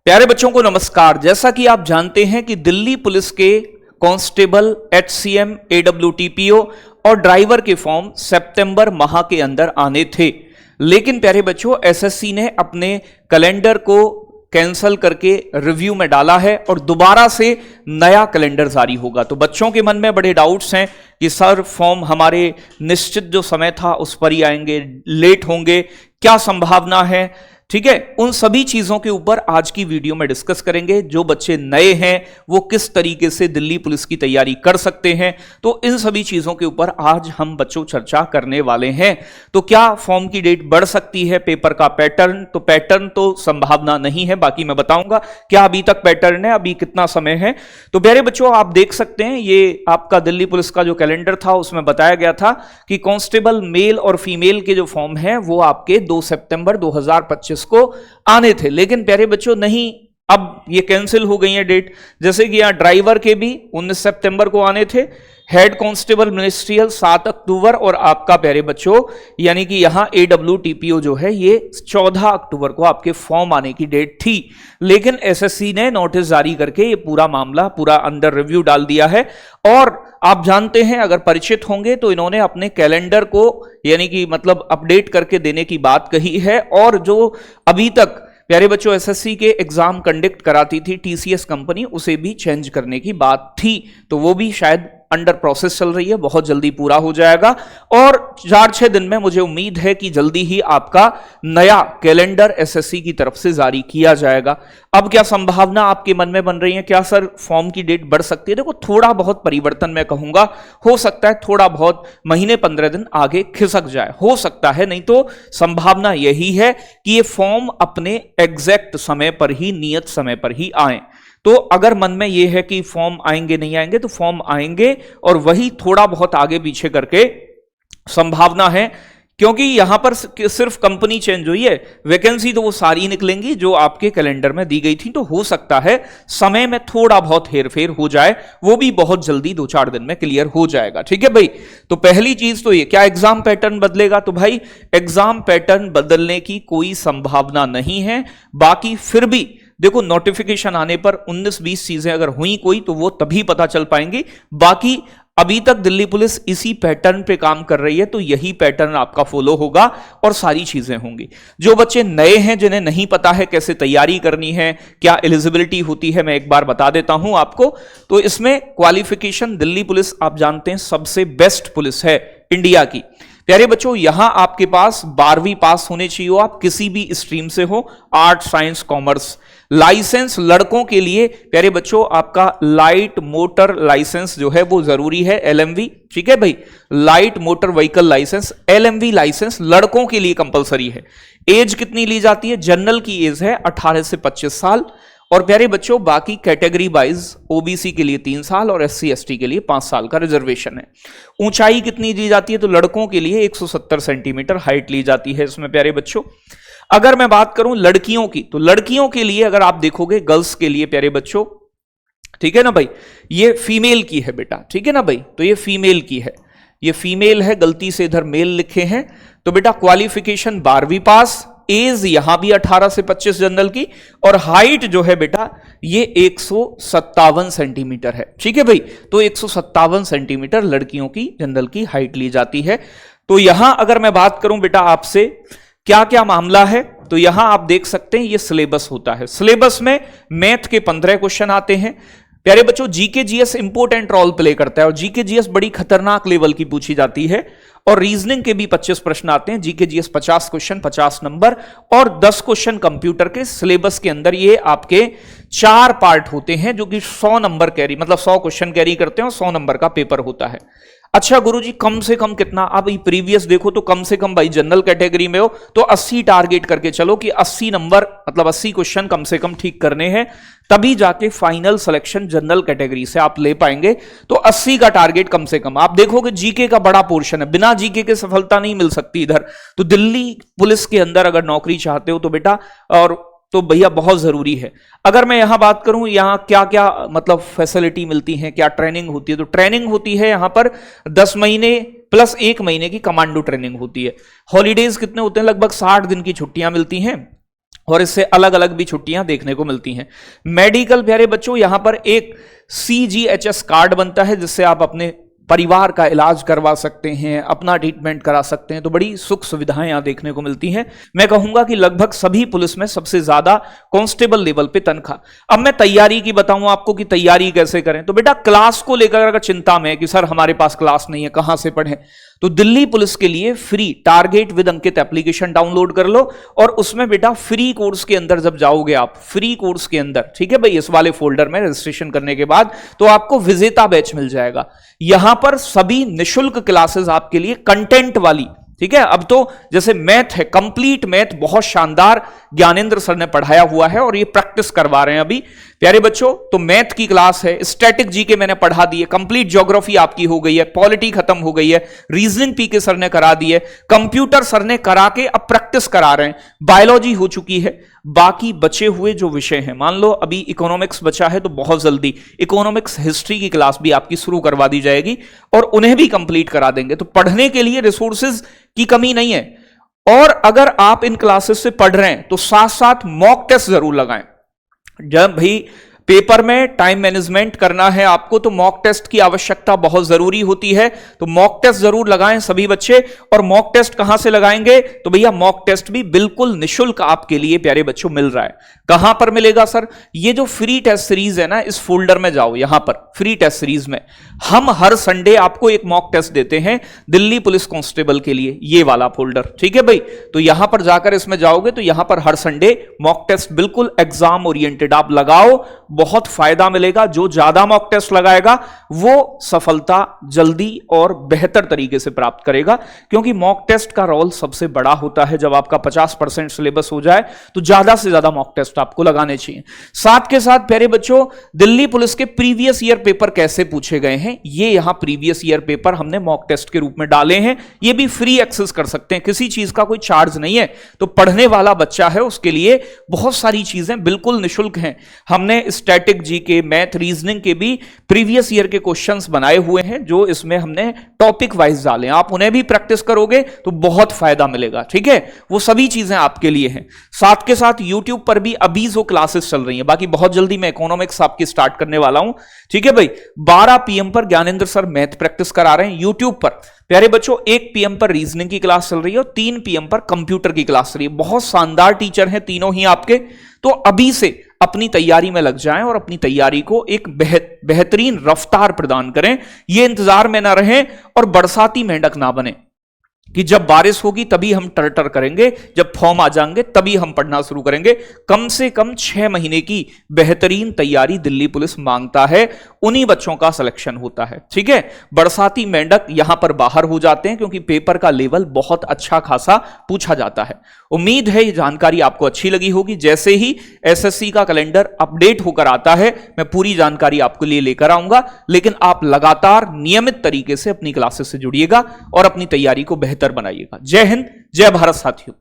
प्यारे बच्चों को नमस्कार। जैसा कि आप जानते हैं कि दिल्ली पुलिस के कांस्टेबल, एचसीएम, एडब्ल्यूटीपीओ और ड्राइवर के फॉर्म सितंबर माह के अंदर आने थे, लेकिन प्यारे बच्चों एसएससी ने अपने कैलेंडर को कैंसल करके रिव्यू में डाला है और दोबारा से नया कैलेंडर जारी होगा। तो बच्चों के मन में बड़े डाउट्स हैं कि सर फॉर्म हमारे निश्चित जो समय था उस पर ही आएंगे, लेट होंगे, क्या संभावना है, ठीक है। उन सभी चीजों के ऊपर आज की वीडियो में डिस्कस करेंगे। जो बच्चे नए हैं वो किस तरीके से दिल्ली पुलिस की तैयारी कर सकते हैं, तो इन सभी चीजों के ऊपर आज हम बच्चों चर्चा करने वाले हैं। तो क्या फॉर्म की डेट बढ़ सकती है, पेपर का पैटर्न, तो पैटर्न तो संभावना नहीं है, बाकी मैं बताऊंगा क्या अभी तक पैटर्न है, अभी कितना समय है। तो प्यारे बच्चों आप देख सकते हैं ये आपका दिल्ली पुलिस का जो कैलेंडर था उसमें बताया गया था कि कांस्टेबल मेल और फीमेल के जो फॉर्म है वो आपके 2 सितंबर 2025 को आने थे, लेकिन प्यारे बच्चों नहीं, अब ये कैंसिल हो गई है डेट। जैसे कि यहां ड्राइवर के भी 19 सितंबर को आने थे, हेड कांस्टेबल मिनिस्ट्रियल 7 अक्टूबर और आपका प्यारे बच्चों यानी कि यहां एडब्ल्यूटीपीओ जो है ये 14 अक्टूबर को आपके फॉर्म आने की डेट थी, लेकिन एसएससी ने नोटिस जारी करके ये पूरा मामला पूरा अंडर रिव्यू डाल दिया है। और आप जानते हैं, अगर परिचित होंगे तो इन्होंने अपने कैलेंडर को यानी कि मतलब अपडेट करके देने की बात कही है। और जो अभी तक प्यारे बच्चों एसएससी के एग्जाम कंडक्ट कराती थी टीसीएस कंपनी, उसे भी चेंज करने की बात थी, तो वो भी शायद अंडर प्रोसेस चल रही है, बहुत जल्दी पूरा हो जाएगा। और 4-6 दिन में मुझे उम्मीद है कि जल्दी ही आपका नया कैलेंडर एसएससी की तरफ से जारी किया जाएगा। अब क्या संभावना आपके मन में बन रही है, क्या सर फॉर्म की डेट बढ़ सकती है? देखो थोड़ा बहुत परिवर्तन मैं कहूंगा, हो सकता है थोड़ा बहुत महीने 15 दिन आगे खिसक जाए, हो सकता है, नहीं तो संभावना यही है कि ये फॉर्म अपने एग्जैक्ट समय पर ही, नियत समय पर ही आए। तो अगर मन में यह है कि फॉर्म आएंगे नहीं आएंगे, तो फॉर्म आएंगे और वही थोड़ा बहुत आगे पीछे करके संभावना है, क्योंकि यहां पर सिर्फ कंपनी चेंज हुई है, वैकेंसी तो वो सारी निकलेंगी जो आपके कैलेंडर में दी गई थी। तो हो सकता है समय में थोड़ा बहुत हेरफेर हो जाए, वो भी बहुत जल्दी 2-4 दिन में क्लियर हो जाएगा, ठीक है भाई। तो पहली चीज तो ये, क्या एग्जाम पैटर्न बदलेगा? तो भाई एग्जाम पैटर्न बदलने की कोई संभावना नहीं है। बाकी फिर भी देखो नोटिफिकेशन आने पर 19-20 चीजें अगर हुई कोई तो वो तभी पता चल पाएंगी। बाकी अभी तक दिल्ली पुलिस इसी पैटर्न पे काम कर रही है, तो यही पैटर्न आपका फॉलो होगा और सारी चीजें होंगी। जो बच्चे नए हैं, जिन्हें नहीं पता है कैसे तैयारी करनी है, क्या एलिजिबिलिटी होती है, मैं एक बार बता देता हूं आपको। तो इसमें क्वालिफिकेशन दिल्ली पुलिस आप जानते हैं सबसे बेस्ट पुलिस है इंडिया की। प्यारे बच्चों यहां आपके पास 12वीं पास होने चाहिए, आप किसी भी स्ट्रीम से हो, आर्ट, साइंस, कॉमर्स। लाइसेंस लड़कों के लिए प्यारे बच्चों आपका लाइट मोटर लाइसेंस जो है वो जरूरी है, एलएमवी, ठीक है भाई। Light motor vehicle licence, LMV licence लड़कों के लिए कंपलसरी है। एज कितनी ली जाती है? जनरल की एज है 18 से 25 साल। और प्यारे बच्चों बाकी कैटेगरी वाइज ओबीसी के लिए 3 साल और एससी एसटी के लिए 5 साल का रिजर्वेशन है। ऊंचाई कितनी दी जाती है? तो लड़कों के लिए 170 सेंटीमीटर हाइट ली जाती है इसमें प्यारे बच्चों। अगर मैं बात करूं लड़कियों की, तो लड़कियों के लिए अगर आप देखोगे, गर्ल्स के लिए प्यारे बच्चों, ठीक है ना भाई, ये फीमेल की है बेटा, ठीक है ना भाई, तो ये फीमेल की है, ये फीमेल है, गलती से इधर मेल लिखे हैं। तो बेटा क्वालिफिकेशन 12वीं पास, एज यहां भी 18 से 25 जनरल की, और हाइट जो है बेटा ये 157 सेंटीमीटर है, ठीक है भाई। तो 157 सेंटीमीटर लड़कियों की जनरल की हाइट ली जाती है। तो यहां अगर मैं बात करूं बेटा आपसे क्या क्या मामला है, तो यहां आप देख सकते हैं ये सिलेबस होता है। सिलेबस में मैथ के 15 क्वेश्चन आते हैं प्यारे बच्चों। GK GS important role play करता है और जीके जीएस बड़ी खतरनाक लेवल की पूछी जाती है। और रीजनिंग के भी 25 प्रश्न आते हैं। जीके जीएस 50 क्वेश्चन 50 नंबर और 10 क्वेश्चन कंप्यूटर के। सिलेबस के अंदर ये आपके 4 पार्ट होते हैं जो कि 100 नंबर कैरी, मतलब 100 क्वेश्चन कैरी करते हैं और 100 नंबर का पेपर होता है। अच्छा गुरुजी कम से कम कितना? आप प्रीवियस देखो तो कम से कम भाई जनरल कैटेगरी में हो तो 80 टारगेट करके चलो कि 80 नंबर मतलब 80 क्वेश्चन कम से कम ठीक करने हैं, तभी जाके फाइनल सिलेक्शन जनरल कैटेगरी से आप ले पाएंगे। तो 80 का टारगेट कम से कम। आप देखोगे जीके का बड़ा पोर्शन है, बिना जीके के सफलता नहीं मिल सकती इधर। तो दिल्ली पुलिस के अंदर अगर नौकरी चाहते हो तो बेटा और तो भैया बहुत जरूरी है। अगर मैं यहां बात करूं यहां क्या क्या मतलब फैसिलिटी मिलती है, क्या ट्रेनिंग होती है, तो ट्रेनिंग होती है यहां पर 10 महीने प्लस 1 महीने की कमांडो ट्रेनिंग होती है। हॉलीडेज कितने होते हैं? लगभग 60 दिन की छुट्टियां मिलती हैं और इससे अलग अलग भी छुट्टियां देखने को मिलती हैं। मेडिकल प्यारे बच्चों, यहां पर एक CGHS कार्ड बनता है जिससे आप अपने परिवार का इलाज करवा सकते हैं, अपना ट्रीटमेंट करा सकते हैं, तो बड़ी सुख सुविधाएं यहां देखने को मिलती हैं। मैं कहूंगा कि लगभग सभी पुलिस में सबसे ज्यादा कांस्टेबल लेवल पे तनख्वाह। अब मैं तैयारी की बताऊं आपको कि तैयारी कैसे करें। तो बेटा क्लास को लेकर अगर चिंता में है कि सर हमारे पास क्लास नहीं है, कहां से पढ़ें, तो दिल्ली पुलिस के लिए free target with Ankit application download कर लो और उसमें बेटा फ्री कोर्स के अंदर जब जाओगे आप, फ्री कोर्स के अंदर, ठीक है भाई, इस वाले फोल्डर में रजिस्ट्रेशन करने के बाद तो आपको विजेता बैच मिल जाएगा। यहां पर सभी निशुल्क क्लासेस आपके लिए कंटेंट वाली, ठीक है। अब तो जैसे मैथ है, कंप्लीट मैथ बहुत शानदार ज्ञानेंद्र सर ने पढ़ाया हुआ है और ये प्रैक्टिस करवा रहे हैं अभी प्यारे बच्चों। तो मैथ की क्लास है, स्टैटिक जीके मैंने पढ़ा दी है, कंप्लीट ज्योग्राफी आपकी हो गई है, पॉलिटी खत्म हो गई है, रीजनिंग पीके सर ने करा दी है, कंप्यूटर सर ने करा के अब प्रैक्टिस करा रहे हैं, बायोलॉजी हो चुकी है। बाकी बचे हुए जो विषय हैं, मान लो अभी इकोनॉमिक्स बचा है तो बहुत जल्दी इकोनॉमिक्स हिस्ट्री की क्लास भी आपकी शुरू करवा दी जाएगी और उन्हें भी कंप्लीट करा देंगे। तो पढ़ने के लिए रिसोर्सेज की कमी नहीं है। और अगर आप इन क्लासेस से पढ़ रहे हैं तो साथ साथ मॉक टेस्ट जरूर लगाएं। जब भी पेपर में टाइम मैनेजमेंट करना है आपको तो मॉक टेस्ट की आवश्यकता बहुत जरूरी होती है, तो मॉक टेस्ट जरूर लगाएं सभी बच्चे। और मॉक टेस्ट कहां से लगाएंगे, तो भैया मॉक टेस्ट भी बिल्कुल निशुल्क आपके लिए प्यारे बच्चों मिल रहा है। कहां पर मिलेगा सर, ये जो फ्री टेस्ट सीरीज है ना, इस फोल्डर में जाओ, यहां पर फ्री टेस्ट सीरीज में हम हर संडे आपको एक मॉक टेस्ट देते हैं दिल्ली पुलिस कांस्टेबल के लिए, ये वाला फोल्डर, ठीक है भाई। तो यहां पर जाकर इसमें जाओगे तो यहां पर हर संडे मॉक टेस्ट बिल्कुल एग्जाम ओरिएंटेड आप लगाओ, बहुत फायदा मिलेगा। जो ज्यादा मॉक टेस्ट लगाएगा वो सफलता जल्दी और बेहतर तरीके से प्राप्त करेगा, क्योंकि मॉक टेस्ट का रोल सबसे बड़ा होता है। जब आपका 50% सिलेबस हो जाए तो ज्यादा से ज्यादा मॉक टेस्ट आपको लगाने चाहिए। साथ के साथ प्यारे बच्चों, दिल्ली पुलिस के प्रीवियस ईयर पेपर कैसे पूछे गए हैं, ये यहां प्रीवियस ईयर पेपर हमने मॉक टेस्ट के रूप में डाले हैं। ये भी फ्री एक्सेस कर सकते हैं, किसी चीज का कोई चार्ज नहीं है। तो पढ़ने वाला बच्चा है उसके लिए बहुत सारी चीजें बिल्कुल निशुल्क हैं। हमने स्टैटिक जीके, मैथ, रीजनिंग के भी प्रीवियस ईयर के क्वेश्चंस बनाए हुए हैं जो इसमें हमने टॉपिक वाइज डाले। आप उन्हें भी प्रैक्टिस करोगे तो बहुत फायदा मिलेगा, ठीक है। वो सभी चीजें आपके लिए हैं। साथ के साथ YouTube पर भी अभी जो क्लासेस चल रही हैं, बाकी बहुत जल्दी मैं इकोनॉमिक्स आपकी स्टार्ट करने वाला हूं, ठीक है भाई। 12 PM पर ज्ञानेंद्र सर मैथ प्रैक्टिस करा रहे हैं YouTube पर प्यारे बच्चों। 1 PM पर रीजनिंग की क्लास चल रही है और 3 PM पर कंप्यूटर की क्लास चल रही है। बहुत शानदार टीचर हैं तीनों ही आपके। तो अभी से अपनी तैयारी में लग जाएं और अपनी तैयारी को एक बेहतरीन रफ्तार प्रदान करें। ये इंतजार में ना रहें और बरसाती मेंढक ना बने कि जब बारिश होगी तभी हम टर करेंगे, जब फॉर्म आ जाएंगे तभी हम पढ़ना शुरू करेंगे। कम से कम 6 महीने की बेहतरीन तैयारी दिल्ली पुलिस मांगता है, उन्हीं बच्चों का सिलेक्शन होता है, ठीक है। बरसाती मेंढक यहां पर बाहर हो जाते हैं क्योंकि पेपर का लेवल बहुत अच्छा खासा पूछा जाता है। उम्मीद है ये जानकारी आपको अच्छी लगी होगी। जैसे ही SSC का कैलेंडर अपडेट होकर आता है मैं पूरी जानकारी आपके लिए लेकर आऊंगा, लेकिन आप लगातार नियमित तरीके से अपनी क्लासेस से जुड़िएगा और अपनी तैयारी को बेहतर बनाइएगा। जय हिंद, जय भारत साथियों।